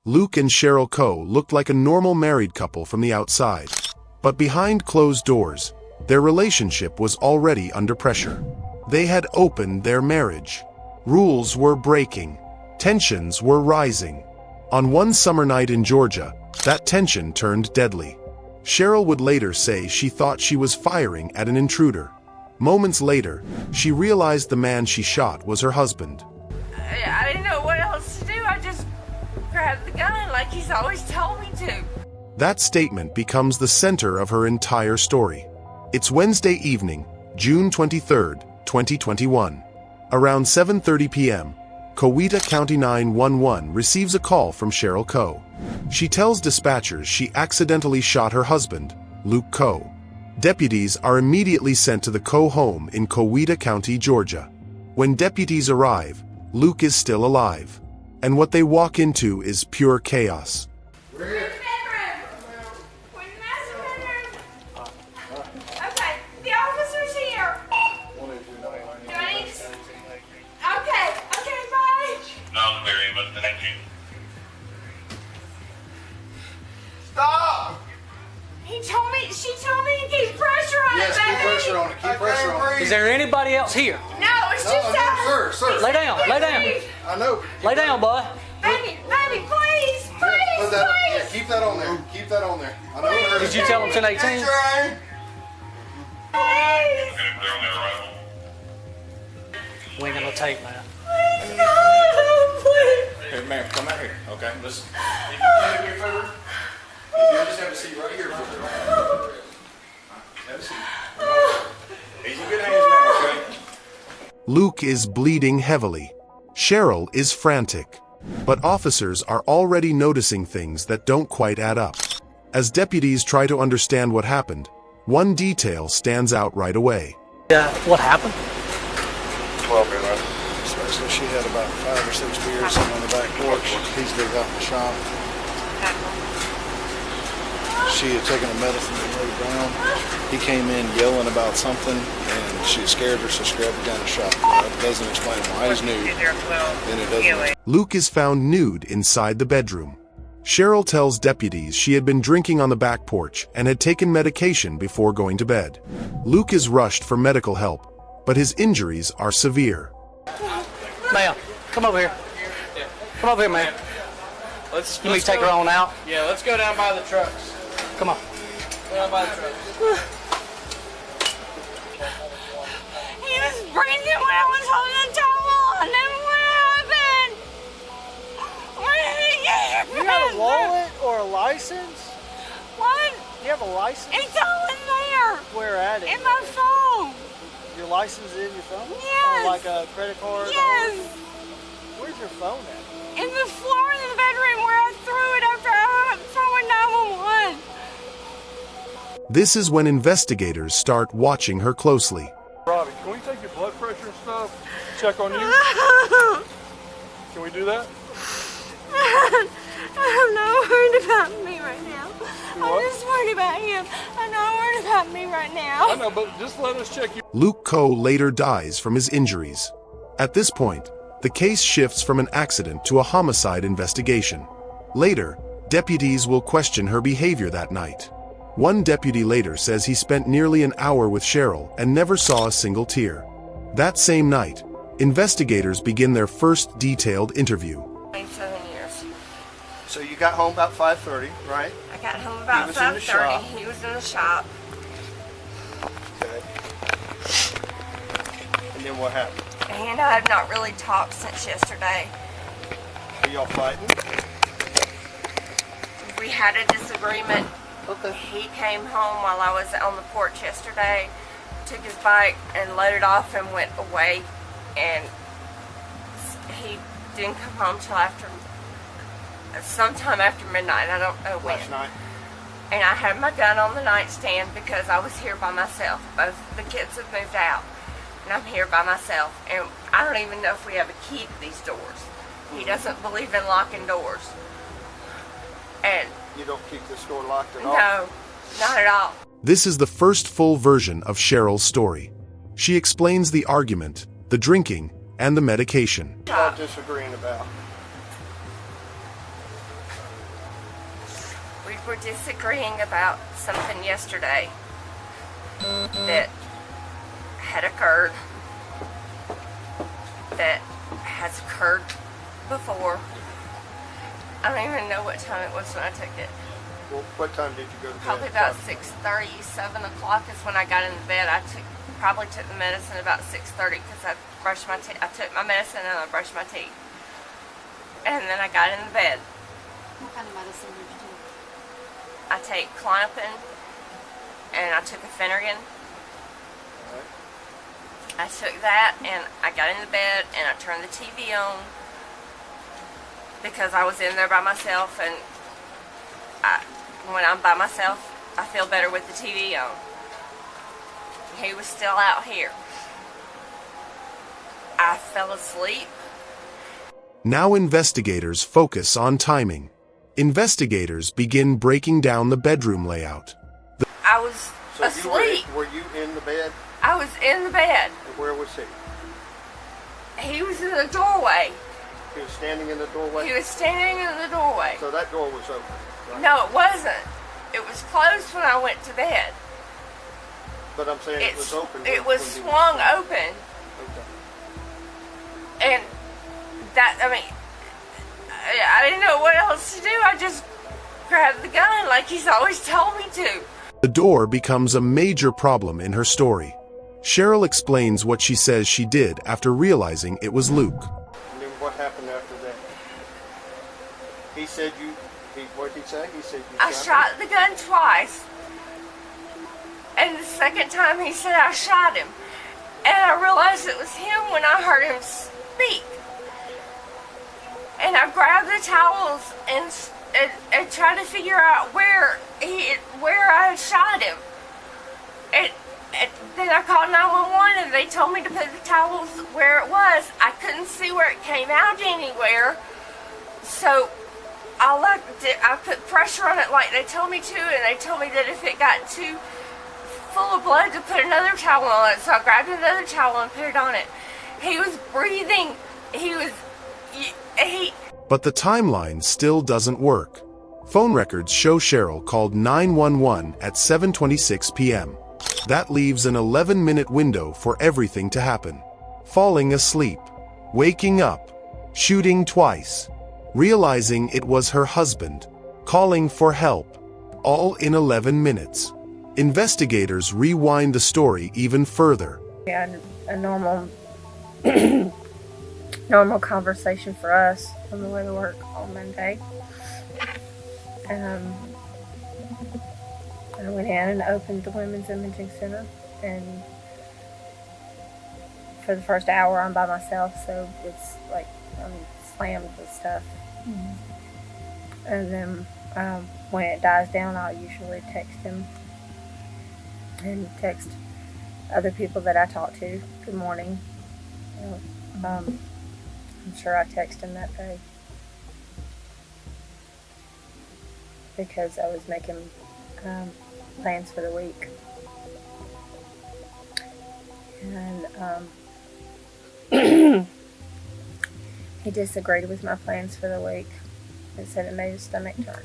Luke and Cheryl Coe looked like a normal married couple from the outside. But behind closed doors, their relationship was already under pressure. They had opened their marriage. Rules were breaking. Tensions were rising. On one summer night in Georgia, that tension turned deadly. Cheryl would later say she thought she was firing at an intruder. Moments later, she realized the man she shot was her husband. I didn't know what else to do. I just grabbed the gun like he's always told me to. That statement becomes the center of her entire story. It's Wednesday evening, June 23, 2021. Around 7:30 p.m., Coweta County 911 receives a call from Cheryl Coe. She tells dispatchers she accidentally shot her husband, Luke Coe. Deputies are immediately sent to the Coe home in Coweta County, Georgia. When deputies arrive, Luke is still alive, and what they walk into is pure chaos. We're in the bedroom. We're in the master bedroom. Okay, the officer's here. Do I need to... Okay, bye. No, very much thank you. Stop! She told me to keep pressure on Yes, it, baby. keep pressure on it. Keep pressure on it. Is there anybody else here? No, it's just no, sir. Lay down, lay down. I know. Lay down, boy. Baby, please, Put that, yeah, please. keep that on there. Keep that on there. I know it hurt. Did you tell him 1018? Please. We ain't got no tape, man. Here, ma'am, come out here. Okay, listen. If you can do me a favor, you just have a seat right here. Have a seat. He's in good hands now, okay? Luke is bleeding heavily. Cheryl is frantic. But officers are already noticing things that don't quite add up. As deputies try to understand what happened, one detail stands out right away. What happened? 12 year old. So she had about 5 or 6 beers sitting on the back porch. He's been out in the shop. She had taken a medicine and laid down. He came in yelling about something, and she scared her, so she grabbed the gun and shot him. That doesn't explain why he's nude. Then it doesn't. Luke is found nude inside the bedroom. Cheryl tells deputies she had been drinking on the back porch and had taken medication before going to bed. Luke is rushed for medical help, but his injuries are severe. Ma'am, come over here. Come over here, man. Let's Take her on out. Yeah, let's go down by the trucks. Come on. Go down by the trucks. He was breathing when I was holding the towel on him. What happened? Where did he get it You have a wallet or a license? What? You have a license? It's all in there. Where at it? In my phone. Your license is in your phone? Yes. Or like a credit card? Yes. Where's your phone at? In the floor in the bedroom where I threw it after I hung up the phone with 911. This is when investigators start watching her closely. Robbie, can we take your blood pressure and stuff? Check on you? Can we do that? I'm not worried about me right now. You I'm what? just worried about him. I'm not worried about me right now. I know, but just let us check you. Luke Coe later dies from his injuries. At this point, the case shifts from an accident to a homicide investigation. Later, deputies will question her behavior that night. One deputy later says he spent nearly an hour with Cheryl and never saw a single tear. That same night, investigators begin their first detailed interview. 27 years. So you got home about 5:30, right? I got home about He was in the 5:30. shop. He was in the shop. Okay. And then what happened? He and I have not really talked since yesterday. Were y'all fighting? We had a disagreement. Okay. He came home while I was on the porch yesterday, took his bike and loaded off and went away, and he didn't come home till sometime after midnight. I don't know when. Last night? And I had my gun on the nightstand because I was here by myself. Both the kids have moved out, and I'm here by myself. And I don't even know if we have a key to these doors. He doesn't believe in locking doors. And You don't keep this door locked at all? no, not at all. This is the first full version of Cheryl's story. She explains the argument, the drinking, and the medication. What y'all disagreeing about? We were disagreeing about something yesterday that had occurred, that has occurred before. I don't even know what time it was when I took it. Well, what time did you go to bed? Probably about 6:30, 7 o'clock is when I got into bed. I probably took the medicine about 6:30 because I brushed my teeth. I took my medicine and I brushed my teeth. And then I got into bed. What kind of medicine did you take? I take Klonopin and I took a Phenergan. I took that and I got into bed and I turned the TV on because I was in there by myself, and when I'm by myself, I feel better with the TV on. He was still out here. I fell asleep. Now investigators focus on timing. Investigators begin breaking down the bedroom layout. I was So asleep. were you in the bed? I was in the bed. And where was he? He was in the doorway. He was standing in the doorway? He was standing in the doorway. So that door was open, right? No, it wasn't. It was closed when I went to bed. But I'm saying it was open. It when was he swung open. Okay. And that, I mean, I didn't know what else to do. I just grabbed the gun like he's always told me to. The door becomes a major problem in her story. Cheryl explains what she says she did after realizing it was Luke. And then what happened after that? He said what did he say? He said you I shot the gun twice. And the second time he said I shot him. And I realized it was him when I heard him speak. And I grabbed the towels and tried to figure out where I had shot him. And then I called 911 and they told me to put the towels where it was. I couldn't see where it came out anywhere. So I put pressure on it like they told me to, and they told me that if it got too full of blood to put another towel on it. So I grabbed another towel and put it on it. He was breathing. But the timeline still doesn't work. Phone records show Cheryl called 911 at 7:26 p.m. That leaves an 11-minute window for everything to happen. Falling asleep, waking up, shooting twice, realizing it was her husband, calling for help, all in 11 minutes. Investigators rewind the story even further. We had a normal conversation for us on the way to work on Monday. I went in and opened the Women's Imaging Center, and for the first hour I'm by myself, so it's like I'm slammed with stuff. Mm-hmm. And then when it dies down, I'll usually text him and text other people that I talk to, good morning. I'm sure I texted him that day because I was making plans for the week. And he disagreed with my plans for the week and said it made his stomach turn.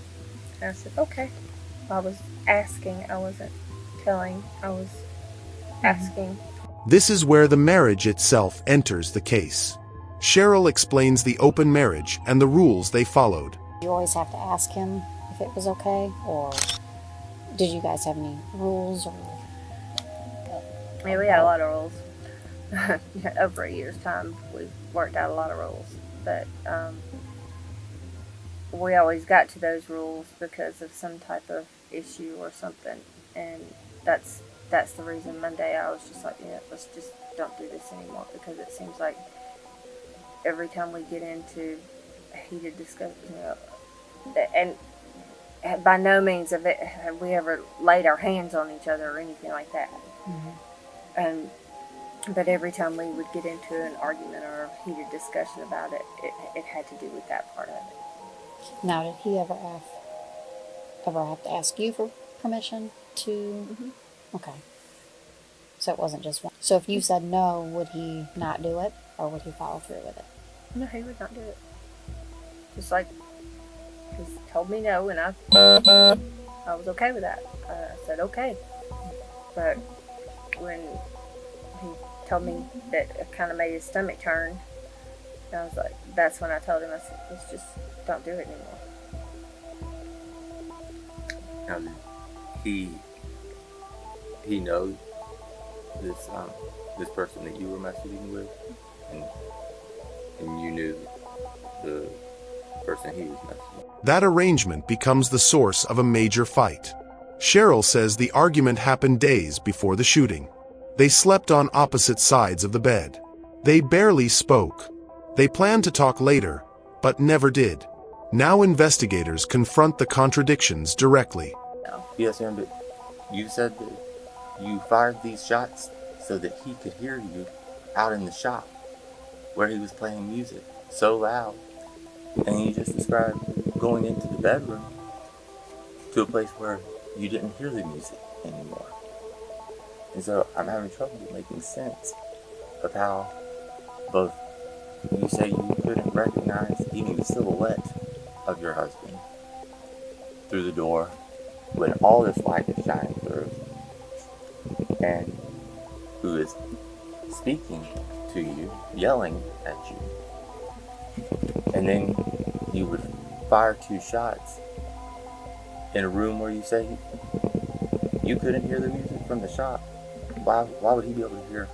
And I said, okay. I was asking, I wasn't telling, I was asking. This is where the marriage itself enters the case. Cheryl explains the open marriage and the rules they followed. You always have to ask him if it was okay, or did you guys have any rules? Or Yeah, we had a lot of rules. Over a year's time, we worked out a lot of rules. But we always got to those rules because of some type of issue or something. And that's the reason Monday I was just like, yeah, let's just don't do this anymore, because it seems like every time we get into a heated discussion, and by no means have we ever laid our hands on each other or anything like that. Mm-hmm. But every time we would get into an argument or a heated discussion about it, it had to do with that part of it. Now, did he ever have to ask you for permission to? Mm-hmm. Okay. So it wasn't just one. So if you said no, would he not do it, or would he follow through with it? No, he would not do it. Just like He told me no, and I was okay with that. I said okay. But when he told me that, it kind of made his stomach turn. And I was like, that's when I told him, I said, let's just don't do it anymore. Now, he knows this person that you were messaging with, and you knew the person he was messaging with. That arrangement becomes the source of a major fight. Cheryl says the argument happened days before the shooting. They slept on opposite sides of the bed. They barely spoke. They planned to talk later, but never did. Now investigators confront the contradictions directly. Yes, Aaron, but you said that you fired these shots so that he could hear you out in the shop where he was playing music so loud. And you just described going into the bedroom to a place where you didn't hear the music anymore. And so I'm having trouble making sense of how both you say you couldn't recognize even the silhouette of your husband through the door when all this light is shining through, and who is speaking to you, yelling at you. And then you would fire 2 shots in a room where you say you couldn't hear the music from the shop. Why would he be able to hear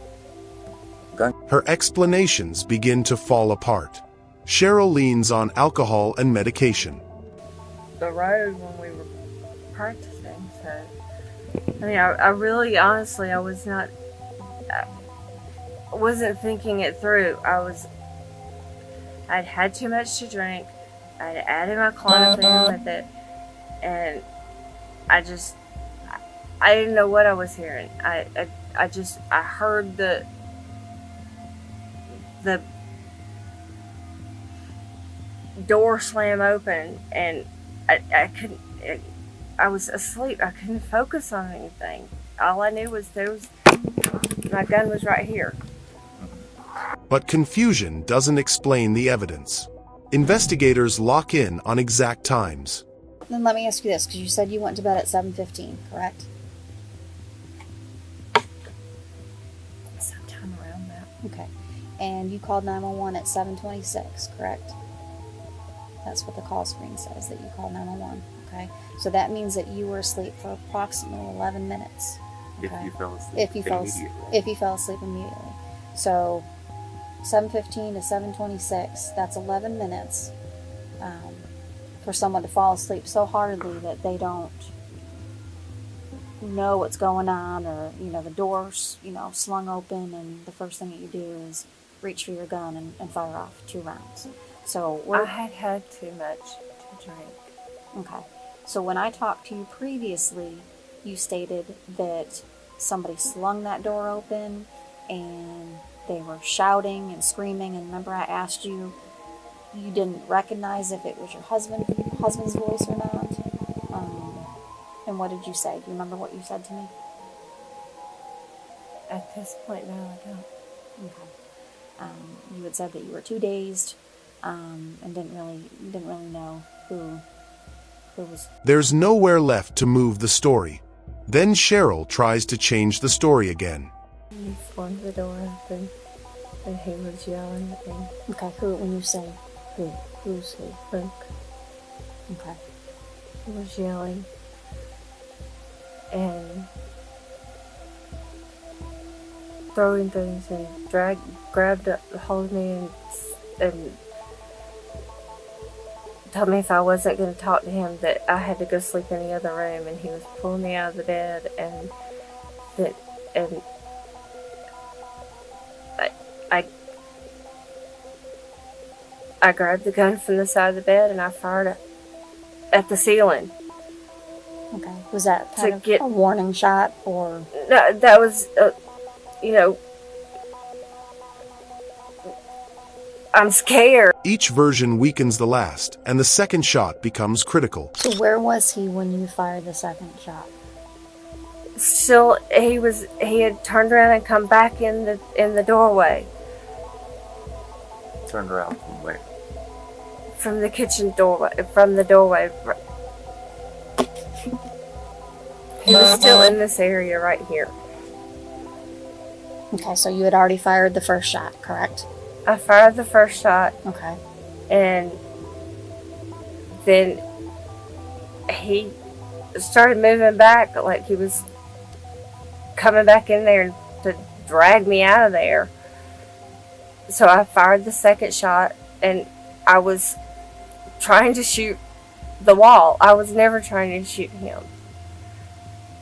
gun? Her explanations begin to fall apart. Cheryl leans on alcohol and medication. The road when we were practicing, so I mean, I really, honestly, I wasn't thinking it through. I'd had too much to drink. I'd added my clonopin with it, and I didn't know what I was hearing. I heard the door slam open, and I couldn't. I was asleep. I couldn't focus on anything. All I knew was my gun was right here. But confusion doesn't explain the evidence. Investigators lock in on exact times. Then let me ask you this, because you said you went to bed at 7:15, correct? Sometime around that. Okay. And you called 911 at 7:26, correct? That's what the call screen says, that you called 911. Okay. So that means that you were asleep for approximately 11 minutes. Okay? If you fell asleep. If you fell asleep immediately. So 7:15 to 7:26, that's 11 minutes for someone to fall asleep so hardly that they don't know what's going on, or the door's slung open, and the first thing that you do is reach for your gun and fire off 2 rounds. So I had too much to drink. Okay. So when I talked to you previously, you stated that somebody slung that door open and they were shouting and screaming, and remember I asked you didn't recognize if it was your husband's voice or not. And what did you say? Do you remember what you said to me? At this point, no, I don't. Okay. You had said that you were too dazed and didn't really know who was. There's nowhere left to move the story. Then Cheryl tries to change the story again. He flung the door open, and he was yelling at me. Okay, when you say who's he? Luke. Okay. He was yelling, and throwing things, and grabbed a hold of me and told me if I wasn't going to talk to him that I had to go sleep in the other room, and he was pulling me out of the bed, and I grabbed the gun from the side of the bed and I fired at the ceiling. Okay. Was that kind of a warning shot, or? No, that was, I'm scared. Each version weakens the last, and the second shot becomes critical. So where was he when you fired the second shot? Still, he had turned around and come back in the doorway. Turned around from where? from the kitchen doorway, from the doorway. He was still in this area right here. Okay, so you had already fired the first shot, correct? I fired the first shot, Okay. and then he started moving back, like he was coming back in there to drag me out of there. So I fired the second shot, and I was trying to shoot the wall. I was never trying to shoot him.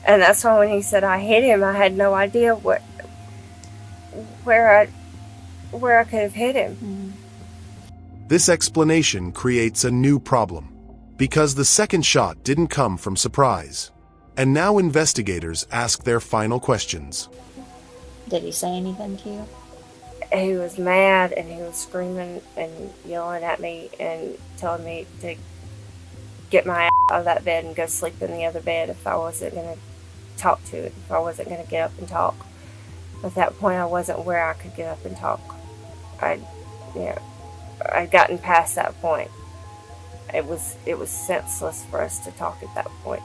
And that's why when he said I hit him, I had no idea where I could have hit him. This explanation creates a new problem, because the second shot didn't come from surprise. And now investigators ask their final questions. Did he say anything to you? He was mad, and he was screaming and yelling at me and telling me to get my ass out of that bed and go sleep in the other bed if I wasn't going to talk to it, if I wasn't going to get up and talk. At that point, I wasn't where I could get up and talk. I'd gotten past that point. It was senseless for us to talk at that point.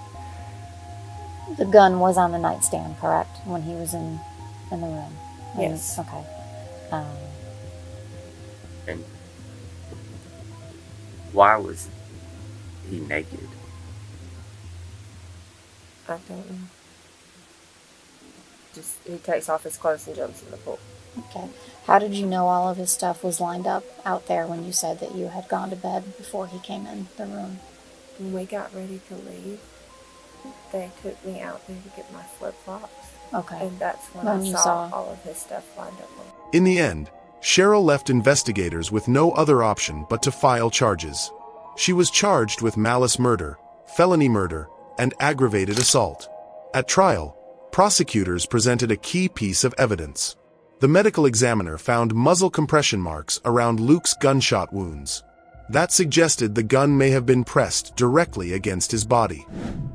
The gun was on the nightstand, correct? When he was in the room? Yes. Okay. And why was he naked? I don't know. Just, he takes off his clothes and jumps in the pool. Okay. How did you know all of his stuff was lined up out there when you said that you had gone to bed before he came in the room? When we got ready to leave, they took me out there to get my flip-flops. Okay. And that's when When I you saw saw- all of his stuff lined up. In the end, Cheryl left investigators with no other option but to file charges. She was charged with malice murder, felony murder, and aggravated assault. At trial, prosecutors presented a key piece of evidence. The medical examiner found muzzle compression marks around Luke's gunshot wounds. That suggested the gun may have been pressed directly against his body.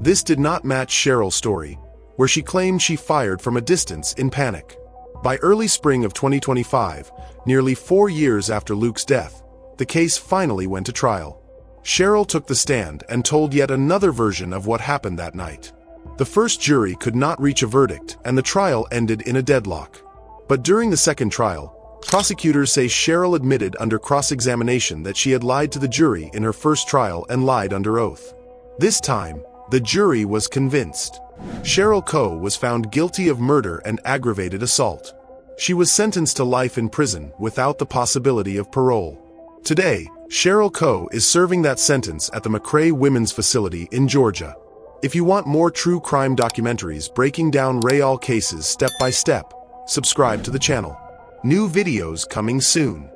This did not match Cheryl's story, where she claimed she fired from a distance in panic. By early spring of 2025, nearly 4 years after Luke's death, the case finally went to trial. Cheryl took the stand and told yet another version of what happened that night. The first jury could not reach a verdict, and the trial ended in a deadlock. But during the second trial, prosecutors say Cheryl admitted under cross-examination that she had lied to the jury in her first trial and lied under oath. This time, the jury was convinced. Cheryl Coe was found guilty of murder and aggravated assault. She was sentenced to life in prison without the possibility of parole. Today, Cheryl Coe is serving that sentence at the McRae Women's Facility in Georgia. If you want more true crime documentaries breaking down real cases step by step, subscribe to the channel. New videos coming soon.